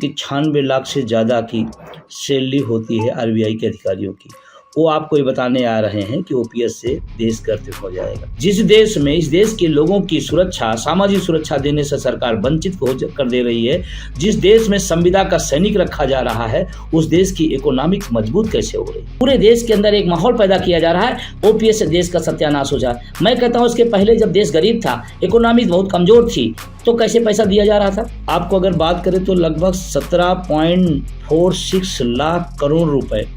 जिनकी 96 लाख से ज़्यादा की सैलरी होती है आरबीआई के अधिकारियों की, वो आपको ये बताने आ रहे हैं कि ओपीएस से देश गर्वित हो जाएगा। जिस देश में इस देश के लोगों की सुरक्षा, सामाजिक सुरक्षा देने से सरकार वंचित कर दे रही है, जिस देश में संविदा का सैनिक रखा जा रहा है, उस देश की इकोनॉमिक्स मजबूत कैसे हो रही है? पूरे देश के अंदर एक माहौल पैदा किया जा रहा है ओपीएस से देश का सत्यानाश हो जाए। मैं कहता हूँ इसके पहले जब देश गरीब था, इकोनॉमिक्स बहुत कमजोर थी, तो कैसे पैसा दिया जा रहा था? आपको अगर बात करें तो लगभग 17.46 लाख करोड़ रुपए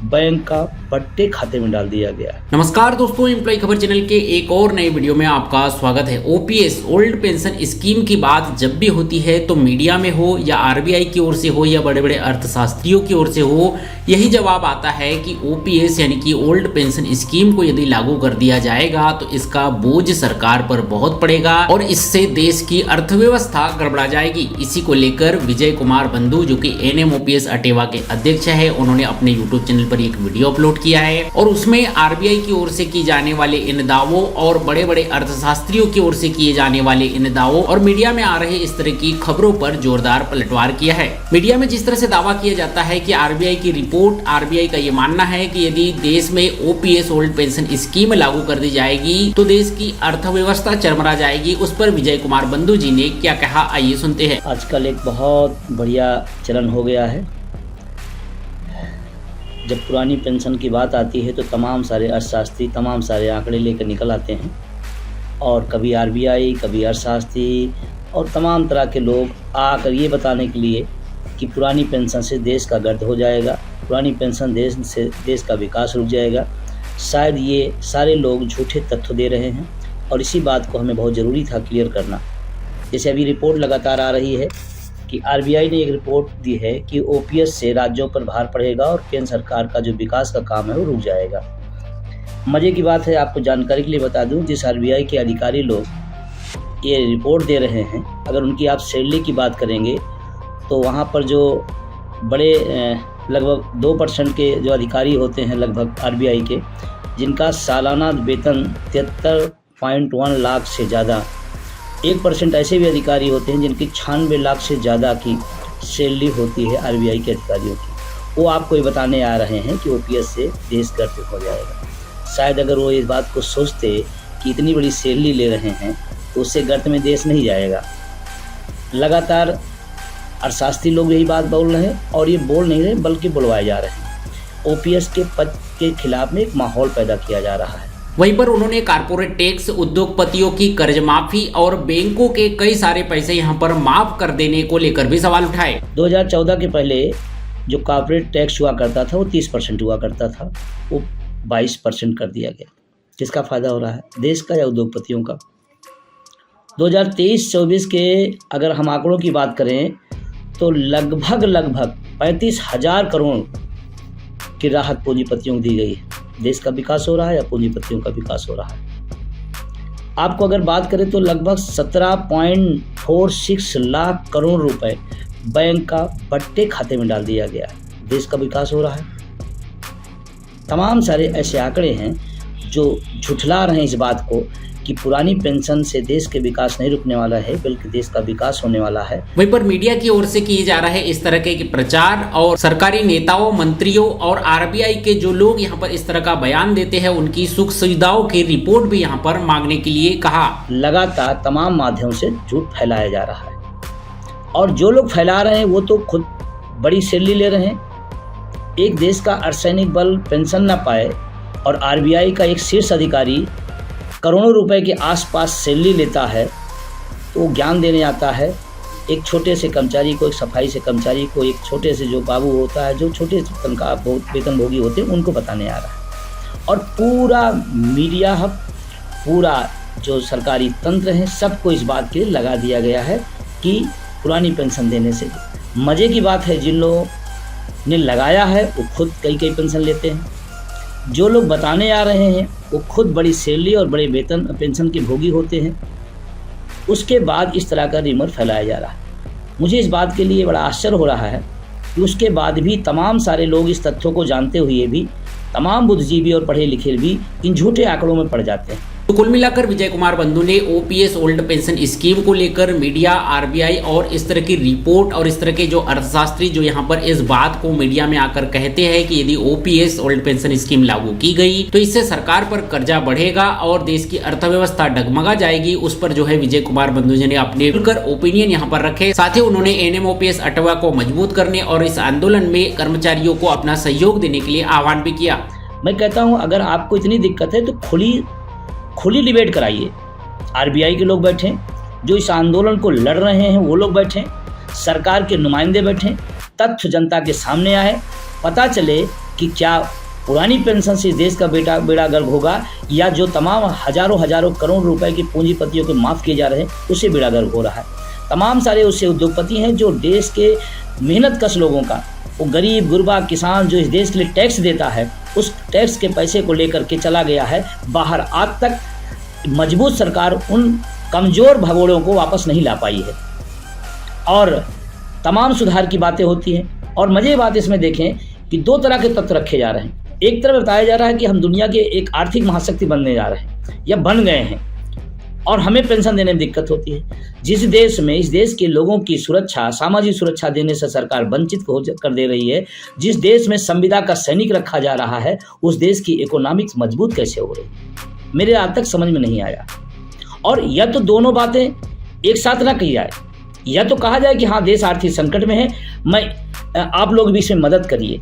बैंक का पट्टे खाते में डाल दिया गया। नमस्कार दोस्तों, एम्प्लॉय खबर चैनल के एक और नई वीडियो में आपका स्वागत है। ओपीएस ओल्ड पेंशन स्कीम की बात जब भी होती है तो मीडिया में हो या आरबीआई की ओर से हो या बड़े बड़े अर्थशास्त्रियों की ओर से हो, यही जवाब आता है कि ओपीएस यानी कि ओल्ड पेंशन स्कीम को यदि लागू कर दिया जाएगा तो इसका बोझ सरकार पर बहुत पड़ेगा और इससे देश की अर्थव्यवस्था गड़बड़ा जाएगी। इसी को लेकर विजय कुमार बंधु, जो कि एनएमओपीएस अटेवा के अध्यक्ष है, उन्होंने अपने यूट्यूब चैनल पर एक वीडियो अपलोड किया है और उसमें आरबीआई की ओर से की जाने वाले इन दावों और बड़े बड़े अर्थशास्त्रियों की ओर से किए जाने वाले इन दावों और मीडिया में आ रहे इस तरह की खबरों पर जोरदार पलटवार किया है। मीडिया में जिस तरह से दावा किया जाता है कि आरबीआई की रिपोर्ट, आरबीआई का ये मानना है कि यदि देश में ओपीएस ओल्ड पेंशन स्कीम लागू कर दी जाएगी तो देश की अर्थव्यवस्था चरमरा जाएगी। उस पर विजय कुमार बंधु जी ने क्या कहा, आइए सुनते हैं। आजकल एक बहुत बढ़िया चलन हो गया है, जब पुरानी पेंशन की बात आती है तो तमाम सारे अर्थशास्त्री तमाम सारे आंकड़े लेकर निकल आते हैं और कभी आरबीआई, कभी अर्थशास्त्री और तमाम तरह के लोग आकर ये बताने के लिए कि पुरानी पेंशन से देश का गर्द हो जाएगा, पुरानी पेंशन से देश का विकास रुक जाएगा। शायद ये सारे लोग झूठे तथ्य दे रहे हैं और इसी बात को हमें बहुत ज़रूरी था क्लियर करना। जैसे अभी रिपोर्ट लगातार आ रही है कि आरबीआई ने एक रिपोर्ट दी है कि ओपीएस से राज्यों पर भार पड़ेगा और केंद्र सरकार का जो विकास का काम है वो रुक जाएगा। मज़े की बात है, आपको जानकारी के लिए बता दूं, जिस आरबीआई के अधिकारी लोग ये रिपोर्ट दे रहे हैं, अगर उनकी आप सैलरी की बात करेंगे तो वहाँ पर जो बड़े लगभग 2% के जो अधिकारी होते हैं लगभग आरबीआई के, जिनका सालाना वेतन 73.1 लाख से ज़्यादा, 1% ऐसे भी अधिकारी होते हैं जिनकी 96 लाख से ज़्यादा की सैलरी होती है आरबीआई के अधिकारियों की। वो आपको ये बताने आ रहे हैं कि ओपीएस से देश गर्वित हो जाएगा। शायद अगर वो इस बात को सोचते कि इतनी बड़ी सैलरी ले रहे हैं तो उससे गर्त में देश नहीं जाएगा। लगातार अर्थशास्त्री लोग यही बात बोल रहे हैं और ये बोल नहीं रहे बल्कि बुलवाए जा रहे हैं। ओपीएस के पद के खिलाफ में एक माहौल पैदा किया जा रहा है। वहीं पर उन्होंने कारपोरेट टैक्स, उद्योगपतियों की कर्ज माफी और बैंकों के कई सारे पैसे यहां पर माफ कर देने को लेकर भी सवाल उठाए। 2014 के पहले जो कॉर्पोरेट टैक्स हुआ करता था वो 30% हुआ करता था, वो 22% कर दिया गया। किसका फायदा हो रहा है, देश का या उद्योगपतियों का? 2023-24 के अगर हम आंकड़ों की बात करें तो लगभग 35,000 करोड़ की राहत पूंजीपतियों को दी गई है। देश का विकास हो रहा है या पूंजीपतियों का विकास हो रहा है? आपको अगर बात करें तो लगभग 17.46 लाख करोड़ रुपए बैंक का पट्टे खाते में डाल दिया गया है। देश का विकास हो रहा है। तमाम सारे ऐसे आंकड़े हैं जो झुठला रहे हैं इस बात को कि पुरानी पेंशन से देश के विकास नहीं रुकने वाला है बल्कि देश का विकास होने वाला है। वहीं पर मीडिया की ओर से किए जा रहे इस तरह के प्रचार और सरकारी नेताओं, मंत्रियों और आरबीआई के जो लोग यहाँ पर इस तरह का बयान देते हैं, उनकी सुख सुविधाओं की रिपोर्ट भी यहाँ पर मांगने के लिए कहा। लगातार तमाम माध्यम से झूठ फैलाया जा रहा है और जो लोग फैला रहे हैं वो तो खुद बड़ी सैलरी ले रहे हैं। एक देश का अर्धसैनिक बल पेंशन ना पाए और आरबीआई का एक शीर्ष अधिकारी करोड़ों रुपए के आसपास सैलरी लेता है तो वो ज्ञान देने आता है एक छोटे से कर्मचारी को, एक सफाई से कर्मचारी को, एक छोटे से जो बाबू होता है, जो छोटे तनख्वाह वेतनभोगी होते हैं, उनको बताने आ रहा है। और पूरा मीडिया हब, पूरा जो सरकारी तंत्र है, सबको इस बात के लिए लगा दिया गया है कि पुरानी पेंशन देने से। मज़े की बात है, जिन लोगों ने लगाया है वो खुद कई पेंशन लेते हैं, जो लोग बताने आ रहे हैं वो खुद बड़ी सैलरी और बड़े वेतन पेंशन के भोगी होते हैं। उसके बाद इस तरह का रिमर फैलाया जा रहा है। मुझे इस बात के लिए बड़ा आश्चर्य हो रहा है कि उसके बाद भी तमाम सारे लोग इस तथ्यों को जानते हुए भी, तमाम बुद्धिजीवी और पढ़े लिखे भी इन झूठे आंकड़ों में पड़ जाते हैं। तो कुल मिलाकर विजय कुमार बंधु ने ओपीएस ओल्ड पेंशन स्कीम को लेकर मीडिया, आरबीआई और इस तरह की रिपोर्ट और इस तरह के जो अर्थशास्त्री जो यहाँ पर इस बात को मीडिया में आकर कहते हैं कि यदि ओपीएस ओल्ड पेंशन स्कीम लागू की गई तो इससे सरकार पर कर्जा बढ़ेगा और देश की अर्थव्यवस्था डगमगा जाएगी, उस पर जो है विजय कुमार बंधु जी ने अपने ओपिनियन यहाँ पर रखे। साथ ही उन्होंने एनएमओपीएस अटवा को मजबूत करने और इस आंदोलन में कर्मचारियों को अपना सहयोग देने के लिए आह्वान भी किया। मैं कहता हूं अगर आपको इतनी दिक्कत है तो खुली डिबेट कराइए। आरबीआई के लोग बैठें, जो इस आंदोलन को लड़ रहे हैं वो लोग बैठें, सरकार के नुमाइंदे बैठें, तथ्य जनता के सामने आए, पता चले कि क्या पुरानी पेंशन से देश का बेड़ा गर्क होगा या जो तमाम हजारों करोड़ रुपए की पूंजीपतियों को माफ़ किए जा रहे हैं उससे बेड़ा गर्क हो रहा है। तमाम सारे उससे उद्योगपति हैं जो देश के मेहनत कश लोगों का, वो गरीब गुरबा किसान जो इस देश के लिए टैक्स देता है, उस टैक्स के पैसे को लेकर के चला गया है बाहर। आज तक मजबूत सरकार उन कमज़ोर भगोड़ों को वापस नहीं ला पाई है और तमाम सुधार की बातें होती हैं। और मज़े बात इसमें देखें कि दो तरह के तत्व रखे जा रहे हैं। एक तरफ बताया जा रहा है कि हम दुनिया के एक आर्थिक महाशक्ति बनने जा रहे हैं या बन गए हैं और हमें पेंशन देने में दिक्कत होती है। जिस देश में इस देश के लोगों की सुरक्षा, सामाजिक सुरक्षा देने से सरकार वंचित कर दे रही है, जिस देश में संविदा का सैनिक रखा जा रहा है, उस देश की इकोनॉमिक्स मजबूत कैसे हो रही है, मेरे आज तक समझ में नहीं आया। और या तो दोनों बातें एक साथ ना कही जाए, या तो कहा जाए कि हाँ देश आर्थिक संकट में है, आप लोग भी इसमें मदद करिए।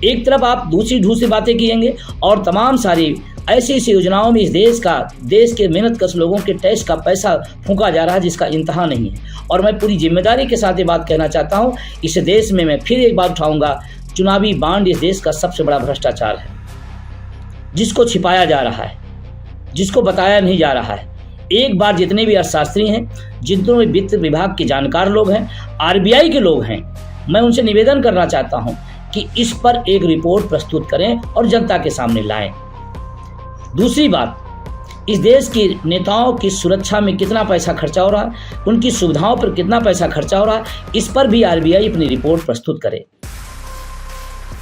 एक तरफ आप दूसरी बातें किएंगे और तमाम सारी ऐसी योजनाओं में इस देश के मेहनत कश लोगों के टैक्स का पैसा फूंका जा रहा है जिसका इंतहा नहीं है। और मैं पूरी जिम्मेदारी के साथ ये बात कहना चाहता हूँ, इस देश में मैं फिर एक बात उठाऊंगा, चुनावी बांड इस देश का सबसे बड़ा भ्रष्टाचार है, जिसको छिपाया जा रहा है, जिसको बताया नहीं जा रहा है। एक बार जितने भी अर्थशास्त्री हैं, जितने भी वित्त विभाग के जानकार लोग हैं, आरबीआई के लोग हैं, मैं उनसे निवेदन करना चाहता हूं कि इस पर एक रिपोर्ट प्रस्तुत करें और जनता के सामने लाएं। दूसरी बात, इस देश के नेताओं की सुरक्षा में कितना पैसा खर्चा हो रहा है, उनकी सुविधाओं पर कितना पैसा खर्चा हो रहा है, इस पर भी आरबीआई अपनी रिपोर्ट प्रस्तुत करे।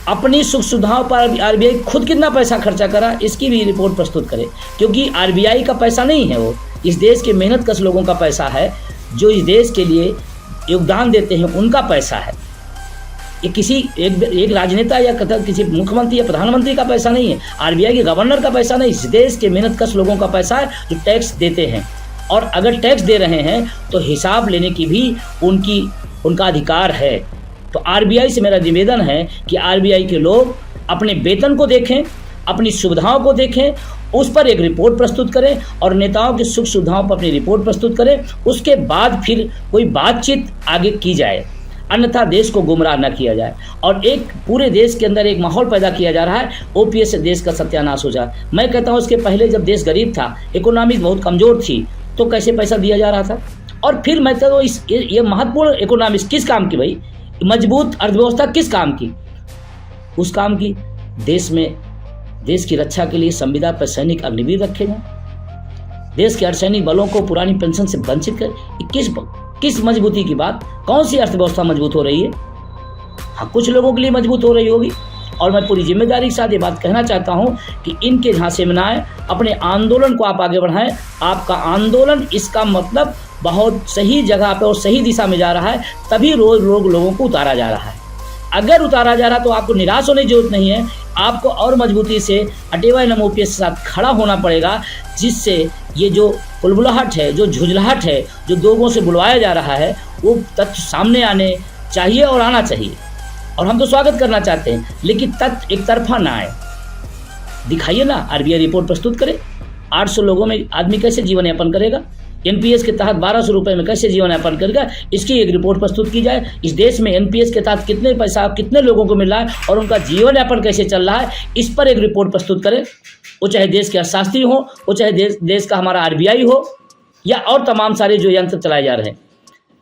अपनी सुख सुविधाओं पर आरबीआई खुद कितना पैसा खर्चा करा, इसकी भी रिपोर्ट प्रस्तुत करे, क्योंकि आरबीआई का पैसा नहीं है, वो इस देश के मेहनत कश लोगों का पैसा है, जो इस देश के लिए योगदान देते हैं, उनका पैसा है। ये किसी एक राजनेता या किसी मुख्यमंत्री या प्रधानमंत्री का पैसा नहीं है, आरबीआई के गवर्नर का पैसा नहीं, इस देश के मेहनत कश लोगों का पैसा है जो टैक्स देते हैं। और अगर टैक्स दे रहे हैं तो हिसाब लेने की भी उनका अधिकार है। तो आरबीआई से मेरा निवेदन है कि आरबीआई के लोग अपने वेतन को देखें, अपनी सुविधाओं को देखें, उस पर एक रिपोर्ट प्रस्तुत करें और नेताओं की सुख सुविधाओं पर अपनी रिपोर्ट प्रस्तुत करें। उसके बाद फिर कोई बातचीत आगे की जाए, अन्यथा देश को गुमराह न किया जाए और एक पूरे देश के अंदर एक माहौल पैदा किया जा रहा है, ओपीएस से देश का सत्यानाश हो जाए। मैं कहता हूँ इसके पहले जब देश गरीब था, इकोनॉमी बहुत कमज़ोर थी, तो कैसे पैसा दिया जा रहा था। और फिर मैं तो ये महत्वपूर्ण इकोनॉमिक्स किस काम की भाई, मजबूत अर्थव्यवस्था किस काम की, उस काम की देश की रक्षा के लिए संविदा पर सैनिक अग्निवीर रखे जाएं, देश के अर्धसैनिक बलों को पुरानी पेंशन से वंचित कर, किस मजबूती की बात, कौन सी अर्थव्यवस्था मजबूत हो रही है। हाँ, कुछ लोगों के लिए मजबूत हो रही होगी। और मैं पूरी जिम्मेदारी के साथ ये बात कहना चाहता हूँ कि इनके झांसे में ना आए, अपने आंदोलन को आप आगे बढ़ाएं। आपका आंदोलन, इसका मतलब बहुत सही जगह पे और सही दिशा में जा रहा है, तभी रोज लोगों को उतारा जा रहा है। अगर उतारा जा रहा तो आपको निराश होने की जरूरत नहीं है, आपको और मजबूती से अटेवा एनएमओपीएस के साथ खड़ा होना पड़ेगा, जिससे ये जो कुलबुलाहट है, जो झुंझलाहट है, जो लोगों से बुलवाया जा रहा है, वो तथ्य सामने आने चाहिए और आना चाहिए। और हम तो स्वागत करना चाहते हैं, लेकिन तथ्य एक तरफा ना आए। दिखाइए ना, आरबीआई रिपोर्ट प्रस्तुत करे, 800 लोगों में आदमी कैसे जीवन यापन करेगा, एनपीएस के तहत 1200 रुपये में कैसे जीवन यापन करेगा, इसकी एक रिपोर्ट प्रस्तुत की जाए। इस देश में एनपीएस के तहत कितने पैसा कितने लोगों को मिल रहा है और उनका जीवन यापन कैसे चल रहा है, इस पर एक रिपोर्ट प्रस्तुत करें। वो चाहे देश के अर्थशास्त्री हो, वो चाहे देश का हमारा आरबीआई हो, या और तमाम सारे जो यंत्र चलाए जा रहे हैं।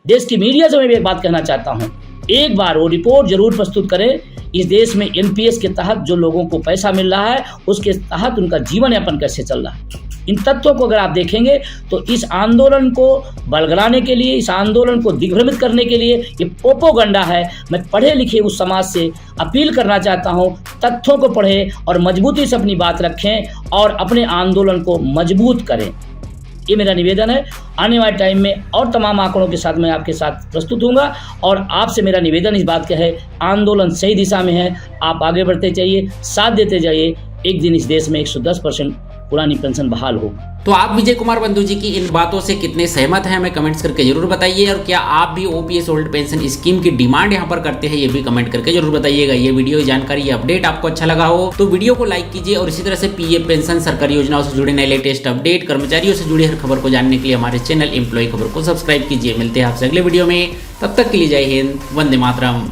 देश की मीडिया से मैं भी एक बात कहना चाहता हूँ, एक बार वो रिपोर्ट जरूर प्रस्तुत करें। इस देश में एनपीएस के तहत जो लोगों को पैसा मिल रहा है, उसके तहत उनका जीवन यापन कैसे चल रहा है। इन तथ्यों को अगर आप देखेंगे तो इस आंदोलन को बलगलाने के लिए, इस आंदोलन को दिग्भ्रमित करने के लिए ये प्रोपोगंडा है। मैं पढ़े लिखे उस समाज से अपील करना चाहता हूँ, तथ्यों को पढ़ें और मजबूती से अपनी बात रखें और अपने आंदोलन को मजबूत करें। ये मेरा निवेदन है। आने वाले टाइम में और तमाम आंकड़ों के साथ मैं आपके साथ प्रस्तुत हूँगा और आपसे मेरा निवेदन इस बात का है, आंदोलन सही दिशा में है, आप आगे बढ़ते जाइए, साथ देते जाइए। एक दिन इस देश में 110% पुरानी पेंशन बहाल होगी। तो आप विजय कुमार बंधु जी की इन बातों से कितने सहमत हैं हमें कमेंट्स करके जरूर बताइए, और क्या आप भी ओपीएस ओल्ड पेंशन स्कीम की डिमांड यहां पर करते हैं ये भी कमेंट करके जरूर बताइएगा। ये वीडियो जानकारी, ये अपडेट आपको अच्छा लगा हो तो वीडियो को लाइक कीजिए, और इसी तरह से पीएफ पेंशन, सरकारी योजनाओं से जुड़े नए लेटेस्ट अपडेट, कर्मचारियों से जुड़ी हर खबर को जानने के लिए हमारे चैनल एम्प्लॉय खबर को सब्सक्राइब कीजिए। मिलते हैं आपसे अगले वीडियो में, तब तक के लिए जय हिंद, वंदे मातरम।